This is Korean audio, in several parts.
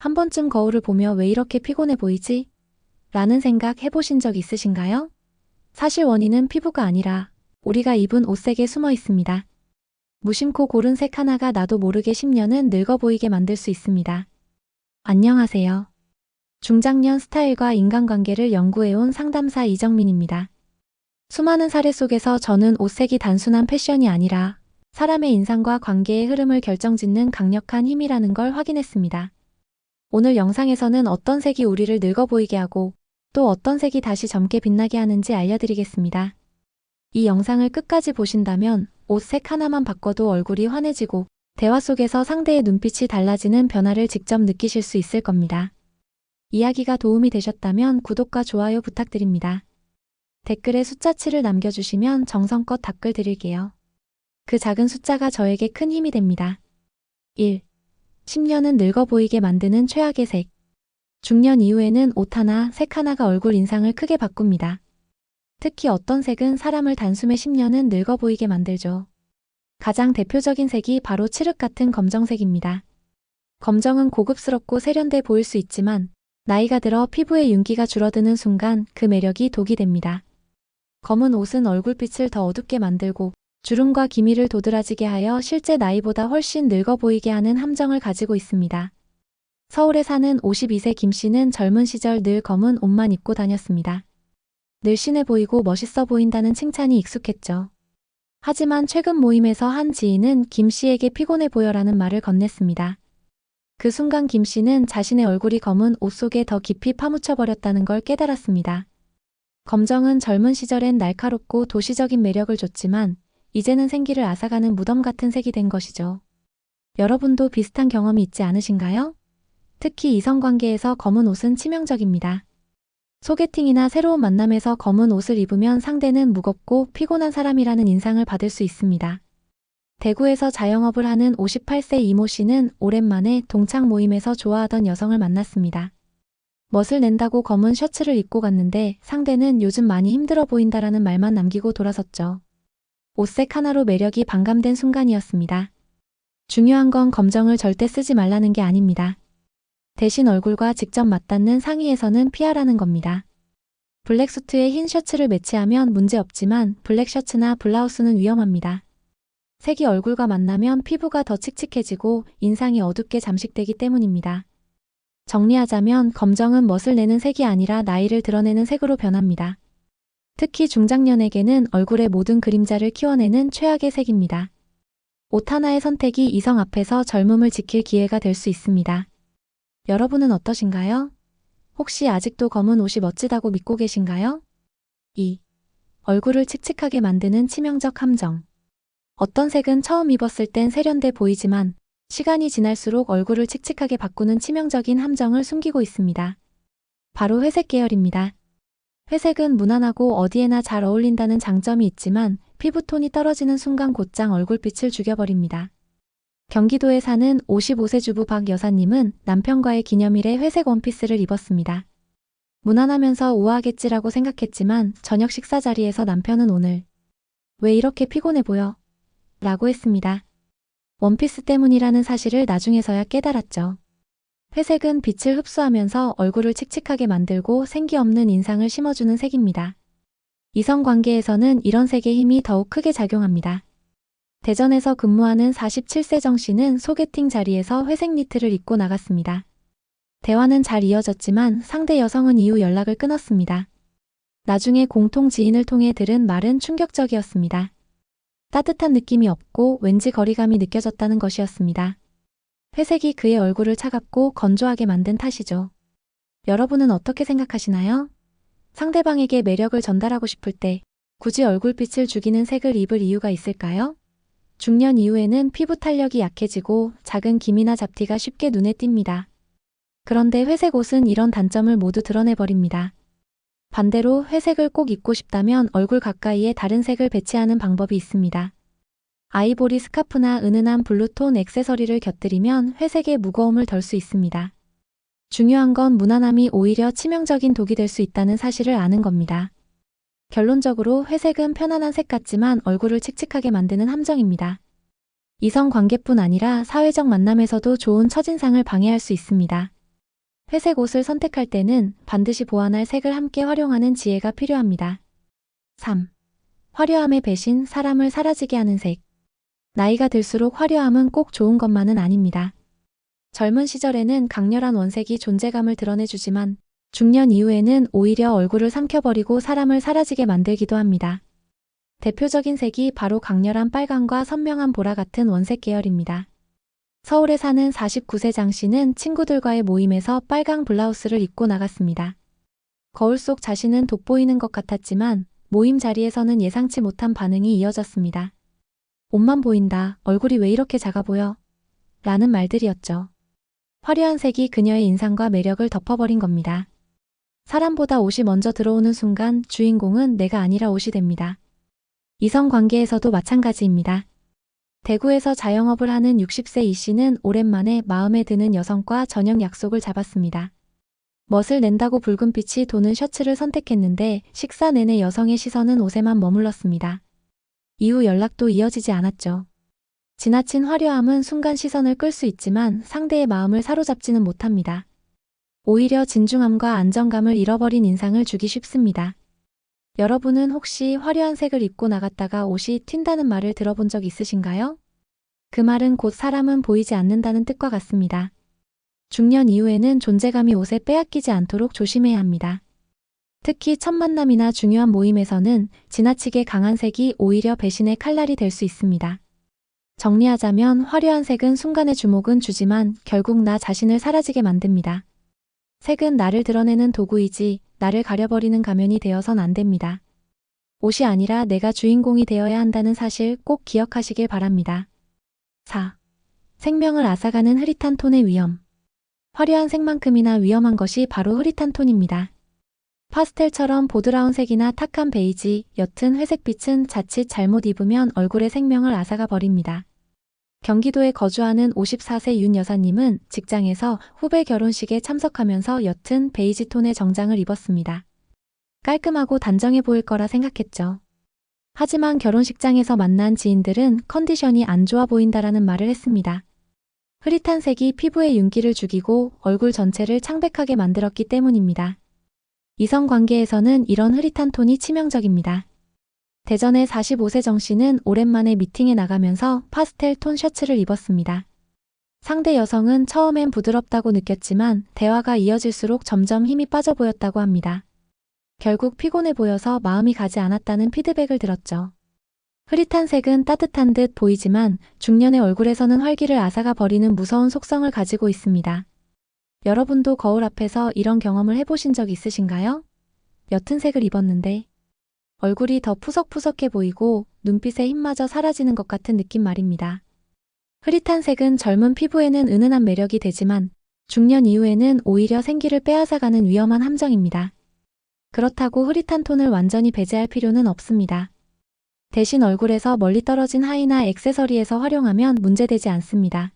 한 번쯤 거울을 보며 왜 이렇게 피곤해 보이지? 라는 생각 해보신 적 있으신가요? 사실 원인은 피부가 아니라 우리가 입은 옷색에 숨어 있습니다. 무심코 고른 색 하나가 나도 모르게 10년은 늙어 보이게 만들 수 있습니다. 안녕하세요. 중장년 스타일과 인간관계를 연구해온 상담사 이정민입니다. 수많은 사례 속에서 저는 옷색이 단순한 패션이 아니라 사람의 인상과 관계의 흐름을 결정짓는 강력한 힘이라는 걸 확인했습니다. 오늘 영상에서는 어떤 색이 우리를 늙어 보이게 하고 또 어떤 색이 다시 젊게 빛나게 하는지 알려드리겠습니다. 이 영상을 끝까지 보신다면 옷색 하나만 바꿔도 얼굴이 환해지고 대화 속에서 상대의 눈빛이 달라지는 변화를 직접 느끼실 수 있을 겁니다. 이야기가 도움이 되셨다면 구독과 좋아요 부탁드립니다. 댓글에 숫자 7을 남겨주시면 정성껏 답글 드릴게요. 그 작은 숫자가 저에게 큰 힘이 됩니다. 1. 10년은 늙어 보이게 만드는 최악의 색. 중년 이후에는 옷 하나, 색 하나가 얼굴 인상을 크게 바꿉니다. 특히 어떤 색은 사람을 단숨에 10년은 늙어 보이게 만들죠. 가장 대표적인 색이 바로 칠흑 같은 검정색입니다. 검정은 고급스럽고 세련돼 보일 수 있지만 나이가 들어 피부의 윤기가 줄어드는 순간 그 매력이 독이 됩니다. 검은 옷은 얼굴빛을 더 어둡게 만들고 주름과 기미를 도드라지게 하여 실제 나이보다 훨씬 늙어 보이게 하는 함정을 가지고 있습니다. 서울에 사는 52세 김 씨는 젊은 시절 늘 검은 옷만 입고 다녔습니다. 늘씬해 보이고 멋있어 보인다는 칭찬이 익숙했죠. 하지만 최근 모임에서 한 지인은 김 씨에게 피곤해 보여라는 말을 건넸습니다. 그 순간 김 씨는 자신의 얼굴이 검은 옷 속에 더 깊이 파묻혀 버렸다는 걸 깨달았습니다. 검정은 젊은 시절엔 날카롭고 도시적인 매력을 줬지만 이제는 생기를 앗아가는 무덤 같은 색이 된 것이죠. 여러분도 비슷한 경험이 있지 않으신가요? 특히 이성관계에서 검은 옷은 치명적입니다. 소개팅이나 새로운 만남에서 검은 옷을 입으면 상대는 무겁고 피곤한 사람이라는 인상을 받을 수 있습니다. 대구에서 자영업을 하는 58세 이모 씨는 오랜만에 동창 모임에서 좋아하던 여성을 만났습니다. 멋을 낸다고 검은 셔츠를 입고 갔는데 상대는 요즘 많이 힘들어 보인다라는 말만 남기고 돌아섰죠. 옷색 하나로 매력이 반감된 순간이었습니다. 중요한 건 검정을 절대 쓰지 말라는 게 아닙니다. 대신 얼굴과 직접 맞닿는 상의에서는 피하라는 겁니다. 블랙 수트에 흰 셔츠를 매치하면 문제없지만 블랙 셔츠나 블라우스는 위험합니다. 색이 얼굴과 만나면 피부가 더 칙칙해지고 인상이 어둡게 잠식되기 때문입니다. 정리하자면 검정은 멋을 내는 색이 아니라 나이를 드러내는 색으로 변합니다. 특히 중장년에게는 얼굴의 모든 그림자를 키워내는 최악의 색입니다. 옷 하나의 선택이 이성 앞에서 젊음을 지킬 기회가 될 수 있습니다. 여러분은 어떠신가요? 혹시 아직도 검은 옷이 멋지다고 믿고 계신가요? 2. 얼굴을 칙칙하게 만드는 치명적 함정. 어떤 색은 처음 입었을 땐 세련돼 보이지만 시간이 지날수록 얼굴을 칙칙하게 바꾸는 치명적인 함정을 숨기고 있습니다. 바로 회색 계열입니다. 회색은 무난하고 어디에나 잘 어울린다는 장점이 있지만 피부톤이 떨어지는 순간 곧장 얼굴빛을 죽여버립니다. 경기도에 사는 55세 주부 박 여사님은 남편과의 기념일에 회색 원피스를 입었습니다. 무난하면서 우아하겠지라고 생각했지만 저녁 식사 자리에서 남편은 오늘 왜 이렇게 피곤해 보여? 라고 했습니다. 원피스 때문이라는 사실을 나중에서야 깨달았죠. 회색은 빛을 흡수하면서 얼굴을 칙칙하게 만들고 생기 없는 인상을 심어주는 색입니다. 이성관계에서는 이런 색의 힘이 더욱 크게 작용합니다. 대전에서 근무하는 47세 정 씨는 소개팅 자리에서 회색 니트를 입고 나갔습니다. 대화는 잘 이어졌지만 상대 여성은 이후 연락을 끊었습니다. 나중에 공통 지인을 통해 들은 말은 충격적이었습니다. 따뜻한 느낌이 없고 왠지 거리감이 느껴졌다는 것이었습니다. 회색이 그의 얼굴을 차갑고 건조하게 만든 탓이죠. 여러분은 어떻게 생각하시나요? 상대방에게 매력을 전달하고 싶을 때 굳이 얼굴빛을 죽이는 색을 입을 이유가 있을까요? 중년 이후에는 피부 탄력이 약해지고 작은 기미나 잡티가 쉽게 눈에 띕니다. 그런데 회색 옷은 이런 단점을 모두 드러내버립니다. 반대로 회색을 꼭 입고 싶다면 얼굴 가까이에 다른 색을 배치하는 방법이 있습니다. 아이보리 스카프나 은은한 블루톤 액세서리를 곁들이면 회색의 무거움을 덜 수 있습니다. 중요한 건 무난함이 오히려 치명적인 독이 될 수 있다는 사실을 아는 겁니다. 결론적으로 회색은 편안한 색 같지만 얼굴을 칙칙하게 만드는 함정입니다. 이성 관계뿐 아니라 사회적 만남에서도 좋은 첫인상을 방해할 수 있습니다. 회색 옷을 선택할 때는 반드시 보완할 색을 함께 활용하는 지혜가 필요합니다. 3. 화려함의 배신, 사람을 사라지게 하는 색. 나이가 들수록 화려함은 꼭 좋은 것만은 아닙니다. 젊은 시절에는 강렬한 원색이 존재감을 드러내주지만 중년 이후에는 오히려 얼굴을 삼켜버리고 사람을 사라지게 만들기도 합니다. 대표적인 색이 바로 강렬한 빨강과 선명한 보라 같은 원색 계열입니다. 서울에 사는 49세 장 씨는 친구들과의 모임에서 빨강 블라우스를 입고 나갔습니다. 거울 속 자신은 돋보이는 것 같았지만 모임 자리에서는 예상치 못한 반응이 이어졌습니다. 옷만 보인다, 얼굴이 왜 이렇게 작아 보여? 라는 말들이었죠. 화려한 색이 그녀의 인상과 매력을 덮어버린 겁니다. 사람보다 옷이 먼저 들어오는 순간 주인공은 내가 아니라 옷이 됩니다. 이성 관계에서도 마찬가지입니다. 대구에서 자영업을 하는 60세 이 씨는 오랜만에 마음에 드는 여성과 저녁 약속을 잡았습니다. 멋을 낸다고 붉은빛이 도는 셔츠를 선택했는데 식사 내내 여성의 시선은 옷에만 머물렀습니다. 이후 연락도 이어지지 않았죠. 지나친 화려함은 순간 시선을 끌 수 있지만 상대의 마음을 사로잡지는 못합니다. 오히려 진중함과 안정감을 잃어버린 인상을 주기 쉽습니다. 여러분은 혹시 화려한 색을 입고 나갔다가 옷이 튄다는 말을 들어본 적 있으신가요? 그 말은 곧 사람은 보이지 않는다는 뜻과 같습니다. 중년 이후에는 존재감이 옷에 빼앗기지 않도록 조심해야 합니다. 특히 첫 만남이나 중요한 모임에서는 지나치게 강한 색이 오히려 배신의 칼날이 될 수 있습니다. 정리하자면 화려한 색은 순간의 주목은 주지만 결국 나 자신을 사라지게 만듭니다. 색은 나를 드러내는 도구이지 나를 가려버리는 가면이 되어선 안 됩니다. 옷이 아니라 내가 주인공이 되어야 한다는 사실 꼭 기억하시길 바랍니다. 4. 생명을 앗아가는 흐릿한 톤의 위험. 화려한 색만큼이나 위험한 것이 바로 흐릿한 톤입니다. 파스텔처럼 보드라운 색이나 탁한 베이지, 옅은 회색빛은 자칫 잘못 입으면 얼굴의 생명을 앗아가 버립니다. 경기도에 거주하는 54세 윤 여사님은 직장에서 후배 결혼식에 참석하면서 옅은 베이지 톤의 정장을 입었습니다. 깔끔하고 단정해 보일 거라 생각했죠. 하지만 결혼식장에서 만난 지인들은 컨디션이 안 좋아 보인다라는 말을 했습니다. 흐릿한 색이 피부에 윤기를 죽이고 얼굴 전체를 창백하게 만들었기 때문입니다. 이성 관계에서는 이런 흐릿한 톤이 치명적입니다. 대전의 45세 정 씨는 오랜만에 미팅에 나가면서 파스텔 톤 셔츠를 입었습니다. 상대 여성은 처음엔 부드럽다고 느꼈지만 대화가 이어질수록 점점 힘이 빠져 보였다고 합니다. 결국 피곤해 보여서 마음이 가지 않았다는 피드백을 들었죠. 흐릿한 색은 따뜻한 듯 보이지만 중년의 얼굴에서는 활기를 앗아가 버리는 무서운 속성을 가지고 있습니다. 여러분도 거울 앞에서 이런 경험을 해보신 적 있으신가요? 옅은 색을 입었는데 얼굴이 더 푸석푸석해 보이고 눈빛의 힘마저 사라지는 것 같은 느낌 말입니다. 흐릿한 색은 젊은 피부에는 은은한 매력이 되지만 중년 이후에는 오히려 생기를 빼앗아가는 위험한 함정입니다. 그렇다고 흐릿한 톤을 완전히 배제할 필요는 없습니다. 대신 얼굴에서 멀리 떨어진 하의나 액세서리에서 활용하면 문제되지 않습니다.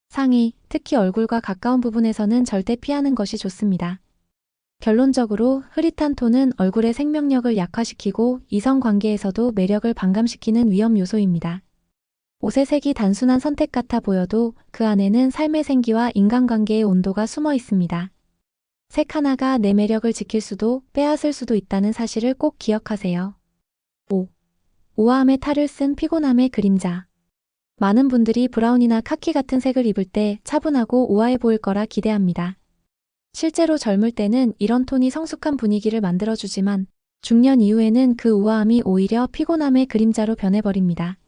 상의, 특히 얼굴과 가까운 부분에서는 절대 피하는 것이 좋습니다. 결론적으로 흐릿한 톤은 얼굴의 생명력을 약화시키고 이성 관계에서도 매력을 반감시키는 위험 요소입니다. 옷의 색이 단순한 선택 같아 보여도 그 안에는 삶의 생기와 인간관계의 온도가 숨어 있습니다. 색 하나가 내 매력을 지킬 수도 빼앗을 수도 있다는 사실을 꼭 기억하세요. 5. 우아함의 탈을 쓴 피곤함의 그림자. 많은 분들이 브라운이나 카키 같은 색을 입을 때 차분하고 우아해 보일 거라 기대합니다. 실제로 젊을 때는 이런 톤이 성숙한 분위기를 만들어주지만 중년 이후에는 그 우아함이 오히려 피곤함의 그림자로 변해버립니다.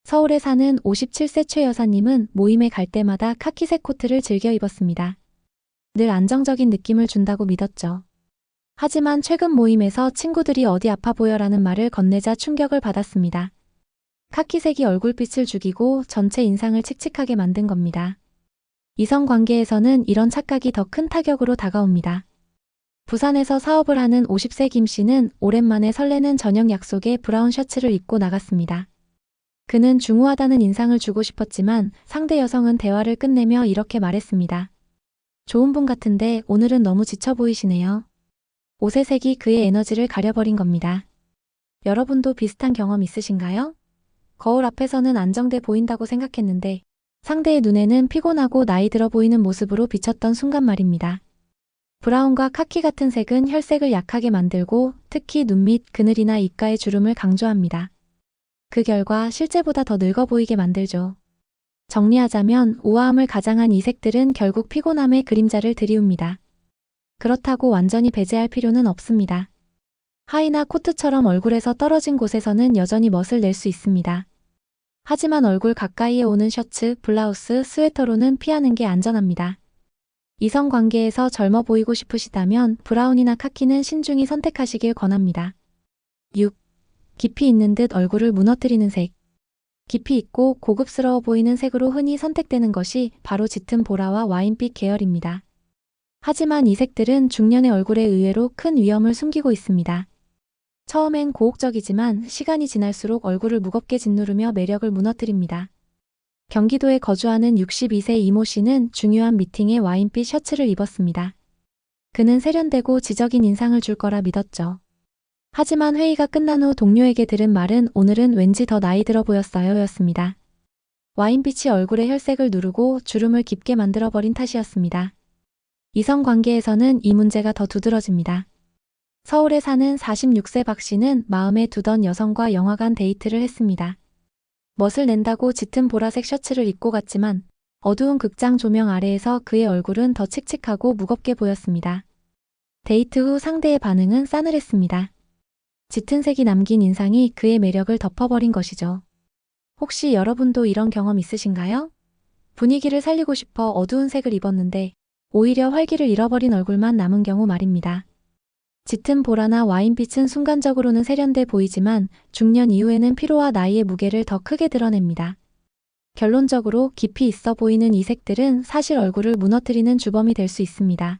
서울에 사는 57세 최 여사님은 모임에 갈 때마다 카키색 코트를 즐겨 입었습니다. 늘 안정적인 느낌을 준다고 믿었죠. 하지만 최근 모임에서 친구들이 어디 아파 보여라는 말을 건네자 충격을 받았습니다. 카키색이 얼굴빛을 죽이고 전체 인상을 칙칙하게 만든 겁니다. 이성 관계에서는 이런 착각이 더 큰 타격으로 다가옵니다. 부산에서 사업을 하는 50세 김 씨는 오랜만에 설레는 저녁 약속에 브라운 셔츠를 입고 나갔습니다. 그는 중후하다는 인상을 주고 싶었지만 상대 여성은 대화를 끝내며 이렇게 말했습니다. 좋은 분 같은데 오늘은 너무 지쳐 보이시네요. 옷의 색이 그의 에너지를 가려버린 겁니다. 여러분도 비슷한 경험 있으신가요? 거울 앞에서는 안정돼 보인다고 생각했는데 상대의 눈에는 피곤하고 나이 들어 보이는 모습으로 비쳤던 순간 말입니다. 브라운과 카키 같은 색은 혈색을 약하게 만들고 특히 눈 밑 그늘이나 입가의 주름을 강조합니다. 그 결과 실제보다 더 늙어 보이게 만들죠. 정리하자면 우아함을 가장한 이 색들은 결국 피곤함의 그림자를 드리웁니다. 그렇다고 완전히 배제할 필요는 없습니다. 하의나 코트처럼 얼굴에서 떨어진 곳에서는 여전히 멋을 낼 수 있습니다. 하지만 얼굴 가까이에 오는 셔츠, 블라우스, 스웨터로는 피하는 게 안전합니다. 이성관계에서 젊어 보이고 싶으시다면 브라운이나 카키는 신중히 선택하시길 권합니다. 6. 깊이 있는 듯 얼굴을 무너뜨리는 색. 깊이 있고 고급스러워 보이는 색으로 흔히 선택되는 것이 바로 짙은 보라와 와인빛 계열입니다. 하지만 이 색들은 중년의 얼굴에 의외로 큰 위험을 숨기고 있습니다. 처음엔 고혹적이지만 시간이 지날수록 얼굴을 무겁게 짓누르며 매력을 무너뜨립니다. 경기도에 거주하는 62세 이모 씨는 중요한 미팅에 와인빛 셔츠를 입었습니다. 그는 세련되고 지적인 인상을 줄 거라 믿었죠. 하지만 회의가 끝난 후 동료에게 들은 말은 오늘은 왠지 더 나이 들어 보였어요 였습니다. 와인빛이 얼굴의 혈색을 누르고 주름을 깊게 만들어버린 탓이었습니다. 이성관계에서는 이 문제가 더 두드러집니다. 서울에 사는 46세 박 씨는 마음에 두던 여성과 영화관 데이트를 했습니다. 멋을 낸다고 짙은 보라색 셔츠를 입고 갔지만 어두운 극장 조명 아래에서 그의 얼굴은 더 칙칙하고 무겁게 보였습니다. 데이트 후 상대의 반응은 싸늘했습니다. 짙은 색이 남긴 인상이 그의 매력을 덮어버린 것이죠. 혹시 여러분도 이런 경험 있으신가요? 분위기를 살리고 싶어 어두운 색을 입었는데 오히려 활기를 잃어버린 얼굴만 남은 경우 말입니다. 짙은 보라나 와인빛은 순간적으로는 세련돼 보이지만 중년 이후에는 피로와 나이의 무게를 더 크게 드러냅니다. 결론적으로 깊이 있어 보이는 이 색들은 사실 얼굴을 무너뜨리는 주범이 될 수 있습니다.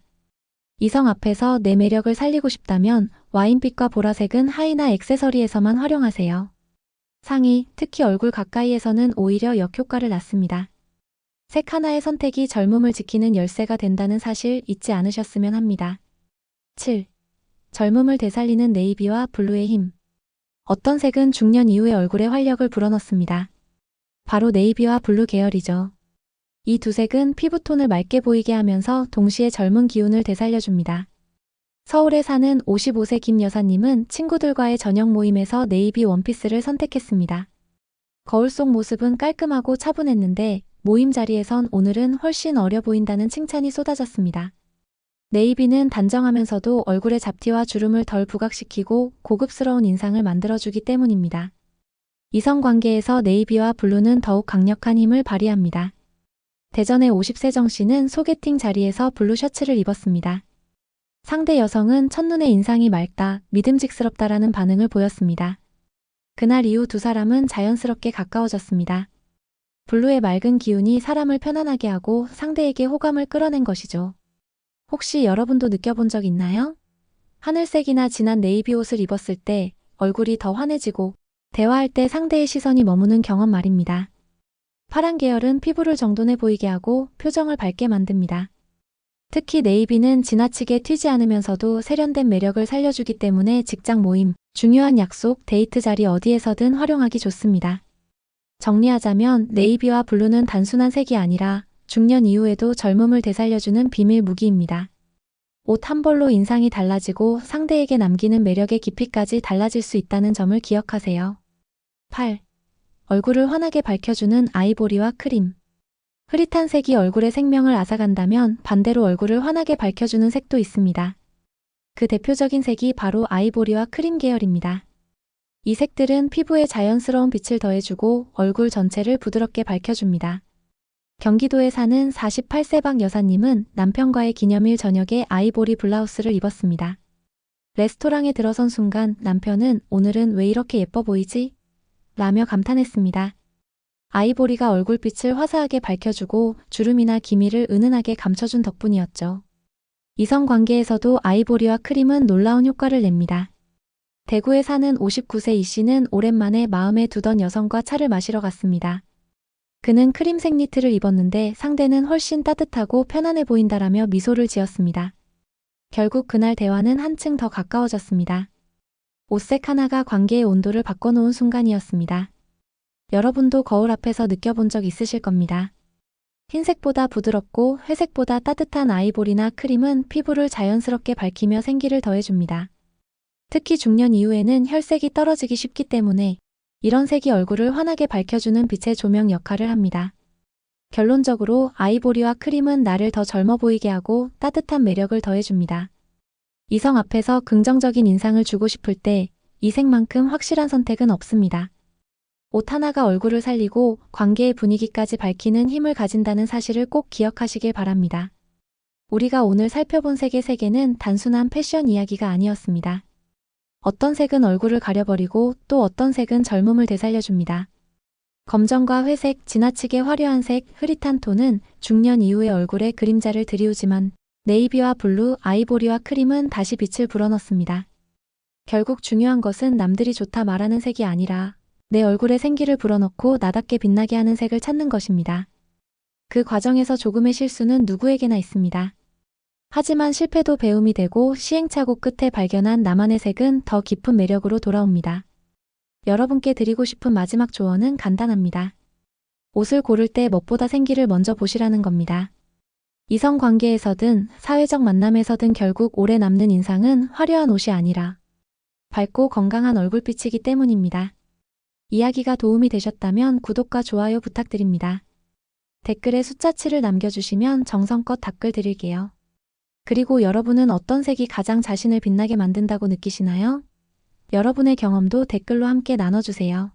이성 앞에서 내 매력을 살리고 싶다면 와인빛과 보라색은 하의나 액세서리에서만 활용하세요. 상의, 특히 얼굴 가까이에서는 오히려 역효과를 낳습니다. 색 하나의 선택이 젊음을 지키는 열쇠가 된다는 사실 잊지 않으셨으면 합니다. 7. 젊음을 되살리는 네이비와 블루의 힘. 어떤 색은 중년 이후의 얼굴에 활력을 불어넣습니다. 바로 네이비와 블루 계열이죠. 이 두 색은 피부톤을 맑게 보이게 하면서 동시에 젊은 기운을 되살려줍니다. 서울에 사는 55세 김 여사님은 친구들과의 저녁 모임에서 네이비 원피스를 선택했습니다. 거울 속 모습은 깔끔하고 차분했는데 모임 자리에선 오늘은 훨씬 어려 보인다는 칭찬이 쏟아졌습니다. 네이비는 단정하면서도 얼굴의 잡티와 주름을 덜 부각시키고 고급스러운 인상을 만들어주기 때문입니다. 이성관계에서 네이비와 블루는 더욱 강력한 힘을 발휘합니다. 대전의 50세 정 씨는 소개팅 자리에서 블루 셔츠를 입었습니다. 상대 여성은 첫눈에 인상이 맑다, 믿음직스럽다라는 반응을 보였습니다. 그날 이후 두 사람은 자연스럽게 가까워졌습니다. 블루의 맑은 기운이 사람을 편안하게 하고 상대에게 호감을 끌어낸 것이죠. 혹시 여러분도 느껴본 적 있나요? 하늘색이나 진한 네이비 옷을 입었을 때 얼굴이 더 환해지고 대화할 때 상대의 시선이 머무는 경험 말입니다. 파란 계열은 피부를 정돈해 보이게 하고 표정을 밝게 만듭니다. 특히 네이비는 지나치게 튀지 않으면서도 세련된 매력을 살려주기 때문에 직장 모임, 중요한 약속, 데이트 자리 어디에서든 활용하기 좋습니다. 정리하자면 네이비와 블루는 단순한 색이 아니라 중년 이후에도 젊음을 되살려주는 비밀 무기입니다. 옷 한 벌로 인상이 달라지고 상대에게 남기는 매력의 깊이까지 달라질 수 있다는 점을 기억하세요. 8. 얼굴을 환하게 밝혀주는 아이보리와 크림. 흐릿한 색이 얼굴의 생명을 앗아간다면 반대로 얼굴을 환하게 밝혀주는 색도 있습니다. 그 대표적인 색이 바로 아이보리와 크림 계열입니다. 이 색들은 피부에 자연스러운 빛을 더해주고 얼굴 전체를 부드럽게 밝혀줍니다. 경기도에 사는 48세 박 여사님은 남편과의 기념일 저녁에 아이보리 블라우스를 입었습니다. 레스토랑에 들어선 순간 남편은 오늘은 왜 이렇게 예뻐 보이지? 라며 감탄했습니다. 아이보리가 얼굴빛을 화사하게 밝혀주고 주름이나 기미를 은은하게 감춰준 덕분이었죠. 이성관계에서도 아이보리와 크림은 놀라운 효과를 냅니다. 대구에 사는 59세 이 씨는 오랜만에 마음에 두던 여성과 차를 마시러 갔습니다. 그는 크림색 니트를 입었는데 상대는 훨씬 따뜻하고 편안해 보인다라며 미소를 지었습니다. 결국 그날 대화는 한층 더 가까워졌습니다. 옷색 하나가 관계의 온도를 바꿔놓은 순간이었습니다. 여러분도 거울 앞에서 느껴본 적 있으실 겁니다. 흰색보다 부드럽고 회색보다 따뜻한 아이보리나 크림은 피부를 자연스럽게 밝히며 생기를 더해줍니다. 특히 중년 이후에는 혈색이 떨어지기 쉽기 때문에 이런 색이 얼굴을 환하게 밝혀주는 빛의 조명 역할을 합니다. 결론적으로 아이보리와 크림은 나를 더 젊어 보이게 하고 따뜻한 매력을 더해줍니다. 이성 앞에서 긍정적인 인상을 주고 싶을 때 이 색만큼 확실한 선택은 없습니다. 옷 하나가 얼굴을 살리고 관계의 분위기까지 밝히는 힘을 가진다는 사실을 꼭 기억하시길 바랍니다. 우리가 오늘 살펴본 색의 세계는 단순한 패션 이야기가 아니었습니다. 어떤 색은 얼굴을 가려버리고 또 어떤 색은 젊음을 되살려줍니다. 검정과 회색, 지나치게 화려한 색, 흐릿한 톤은 중년 이후의 얼굴에 그림자를 드리우지만 네이비와 블루, 아이보리와 크림은 다시 빛을 불어넣습니다. 결국 중요한 것은 남들이 좋다 말하는 색이 아니라 내 얼굴에 생기를 불어넣고 나답게 빛나게 하는 색을 찾는 것입니다. 그 과정에서 조금의 실수는 누구에게나 있습니다. 하지만 실패도 배움이 되고 시행착오 끝에 발견한 나만의 색은 더 깊은 매력으로 돌아옵니다. 여러분께 드리고 싶은 마지막 조언은 간단합니다. 옷을 고를 때 멋보다 생기를 먼저 보시라는 겁니다. 이성 관계에서든 사회적 만남에서든 결국 오래 남는 인상은 화려한 옷이 아니라 밝고 건강한 얼굴빛이기 때문입니다. 이야기가 도움이 되셨다면 구독과 좋아요 부탁드립니다. 댓글에 숫자 7을 남겨주시면 정성껏 답글 드릴게요. 그리고 여러분은 어떤 색이 가장 자신을 빛나게 만든다고 느끼시나요? 여러분의 경험도 댓글로 함께 나눠주세요.